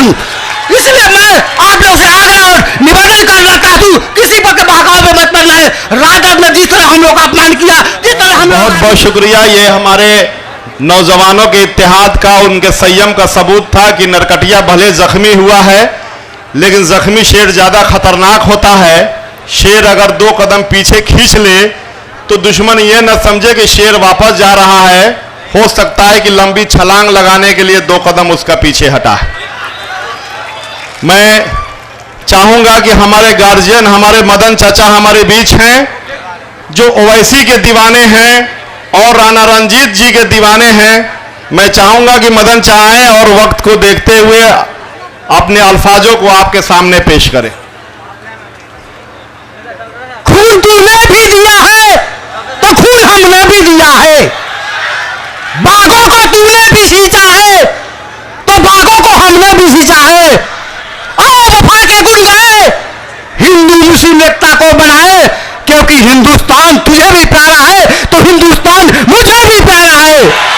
पतंग। इसलिए मैं आप लोग से आग्रह और निवेदन करना चाहता हूँ, किसी पर बहकावे में मत पड़ना है। राजद ने जिस तरह हम लोग का अपमान किया, जिस तरह हम बहुत बहुत शुक्रिया। ये हमारे नौजवानों के इत्तेहाद का, उनके संयम का सबूत था कि नरकटिया भले जख्मी हुआ है, लेकिन जख्मी शेर ज्यादा खतरनाक होता है। शेर अगर 2 कदम पीछे खींच ले तो दुश्मन ये न समझे कि शेर वापस जा रहा है, हो सकता है कि लंबी छलांग लगाने के लिए 2 कदम उसका पीछे हटा है। मैं चाहूंगा कि हमारे गार्जियन, हमारे मदन चाचा हमारे बीच हैं, जो ओवैसी के दीवाने हैं और राणा रंजीत जी के दीवाने हैं। मैं चाहूंगा कि मदन चाहे और वक्त को देखते हुए अपने अल्फाजों को आपके सामने पेश करें। खून तूने भी दिया है तो खून हमने भी दिया है, बागों को तूने भी सींचा है तो बागों को हमने भी सींचा है। आओ वफा के गुण गाए, हिंदू मुस्लिम एकता को बढ़ाए, क्योंकि हिंदुस्तान तुझे भी प्यारा है तो हिंदुस्तान मुझे भी प्यारा है।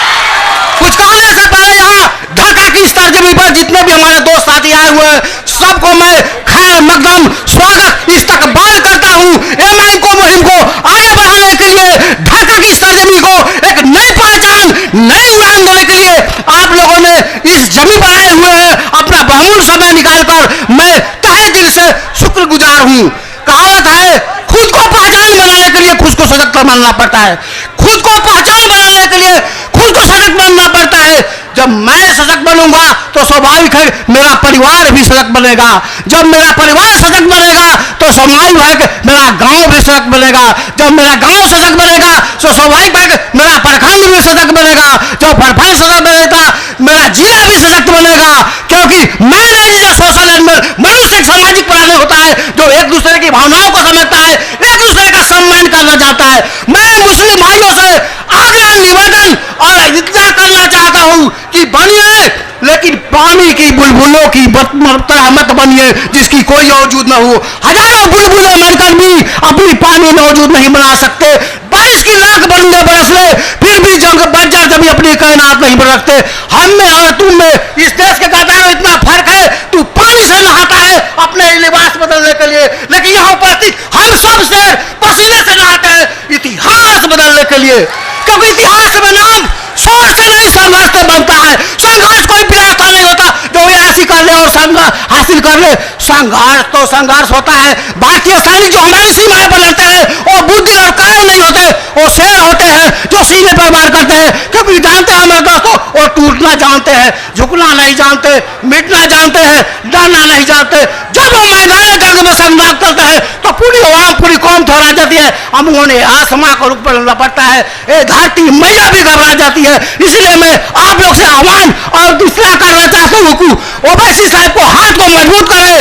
कुछ कहने से पहले यहाँ ढाका की सरजमी पर जितने भी हमारे दोस्त साथी आए हुए हैं, सबको मैं खैर मकदम स्वागत इस्तकबाल करता हूँ। एमआई को मुहिम को आगे बढ़ाने के लिए, ढाका की सरजमी को एक नई पहचान, नई उड़ान देने के लिए आप लोगों ने इस जमी पर आए हुए हैं, अपना बहुमूल्य समय निकालकर मैं तहे दिल से शुक्रगुजार हूँ। कहावत है, खुद को पहचान बनाने के लिए खुद को सजग बनना पड़ता है, खुद को पहचान बनाने के लिए खुद को सजग बनना पड़ता है। जब मैं सजग बनूंगा तो स्वाभाविक है मेरा परिवार भी सजग बनेगा, जब मेरा परिवार सजग बनेगा तो स्वाभाविक है कि मेरा गांव भी सजग बनेगा, जब मेरा गांव सजग बनेगा तो स्वाभाविक है कि मेरा प्रखंड भी सजग बनेगा, जब प्रखंड सजग बनेगा मेरा जिला भी सजग बनेगा। क्योंकि man is a social animal, मनुष्य एक सामाजिक प्राणी होता है जो एक दूसरे की भावनाओं को समझता है, एक दूसरे का सम्मान करना चाहता है। मैं मुस्लिम भाइयों से आग्रह, निवेदन और इत्तजा करना चाहता हूं कि बनिए, लेकिन पानी की बुलबुलों की तरह मत बनिए जिसकी कोई औजूद न हो। हजारों बुलबुलें मरकर भी अपनी पानी में औजूद नहीं बना सकते। 22 की लाख बंदे बरस ले फिर भी जंग बंजर जब अपनी कायनात नहीं बन रखते। हम में और तुम में इस देश के गद्दारों इतना फर्क है, तू पानी से नहाता है अपने लिबास बदलने के लिए, लेकिन यहाँ उपस्थित हम सब से पसीने से नहाते हैं इतिहास बदलने के लिए। क्योंकि इतिहास में नाम शोर से नहीं संघर्ष से बनता है। संघर्ष कोई प्रयास नहीं होता जो ऐसी कर ले और संघर्ष हासिल कर ले। संघर्ष तो संघर्ष होता है। भारतीय सैनिक जो हमारी सीमाएं पर लड़ते हैं वो बुद्धि और कायर नहीं होते, वो शेर होते हैं जो सीने पर वार करते हैं। क्योंकि जानते हैं हमारे दोस्तों, वो टूटना जानते हैं, झुकना नहीं जानते, मिटना जानते हैं, डरना नहीं जानते। जब वो मैदान जंग में संघर्ष करते हैं तो पूरी आवाम, पूरी कौम घबरा जाती है। हम उन्हें आसमां को रुख पड़ना पड़ता है, ये धरती मैया भी घबरा जाती है। इसलिए मैं आप लोग से आह्वान और इस्लाह करना चाहता हूँ कि ओवैसी साहब को हाथ को मजबूत करे,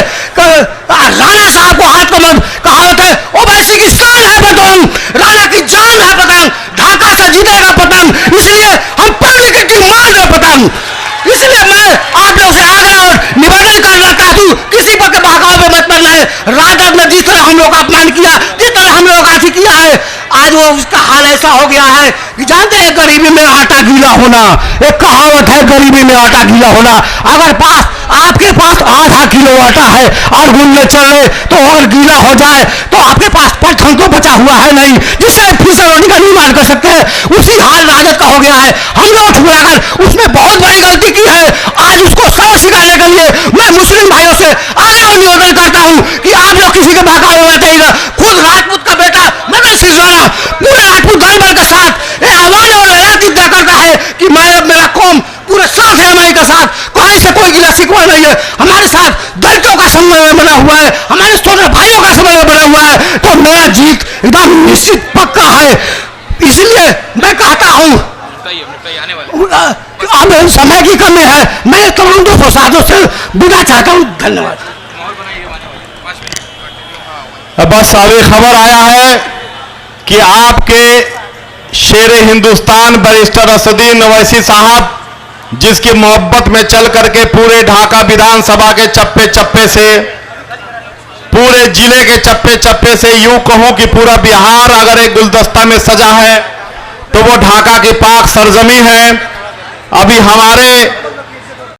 राणा साहब को हाथ को कहावत है, ओवैसी की शान है पतंग, राणा की जान है पतंग, ढाका से जीतेगा पतंग, इसलिए हम पब्लिक की मान है पतंग। इसलिए मैं आप लोग से आग्रह और निवेदन करना चाहता हूँ, किसी पर बहकावे में मत पड़ना है। राजद ने जिस तरह हम लोग का अपमान किया, जिस तरह हम लोग का किया है, आज वो उसका हाल ऐसा हो गया है कि जानते हैं गरीबी में आटा गीला होना, एक कहावत है गरीबी में आटा गीला होना। अगर आपके पास आधा किलो आटा है और गुनने चले तो और गीला हो जाए तो आपके पास परछन तो बचा हुआ है नहीं जिससे फिर से रोटी का निर्माण कर सकते हैं। उसी हाल राजद का हो गया है। हम लोग ठुकराकर उसने बहुत बड़ी गलती की है। आज उसको सबक सिखाने के लिए मैं मुस्लिम भाइयों से आग्रह और निवेदन करता हूँ कि आप लोग किसी के बहकावे में मत आइएगा। खुद राजपूत का बेटा मदन सिसोदिया पूरे राजपूत दलबल के साथ आह्वान और ऐलान करता है कि मैं मेरा कौम पूरे साथ है, हमारे के साथ कोई से कोई गिला शिकवा नहीं है। हमारे साथ दलितों का समन्वय बना हुआ है, हमारे सोने भाइयों का समन्वय बना हुआ है। तो मेरा जीत एकदम निश्चित पक्का है। इसलिए मैं कहता हूँ अब समय की कमी है, मैं तमाम दोस्तों साथों से विदा चाहता हूँ। धन्यवाद। बस अभी खबर आया है कि आपके शेर हिंदुस्तान बैरिस्टर असदुद्दीन ओवैसी साहब, जिसकी मोहब्बत में चल करके पूरे ढाका विधानसभा के चप्पे चप्पे से, पूरे जिले के चप्पे चप्पे से, यूं कहूं कि पूरा बिहार अगर एक गुलदस्ता में सजा है तो वो ढाका की पाक सरजमी है। अभी हमारे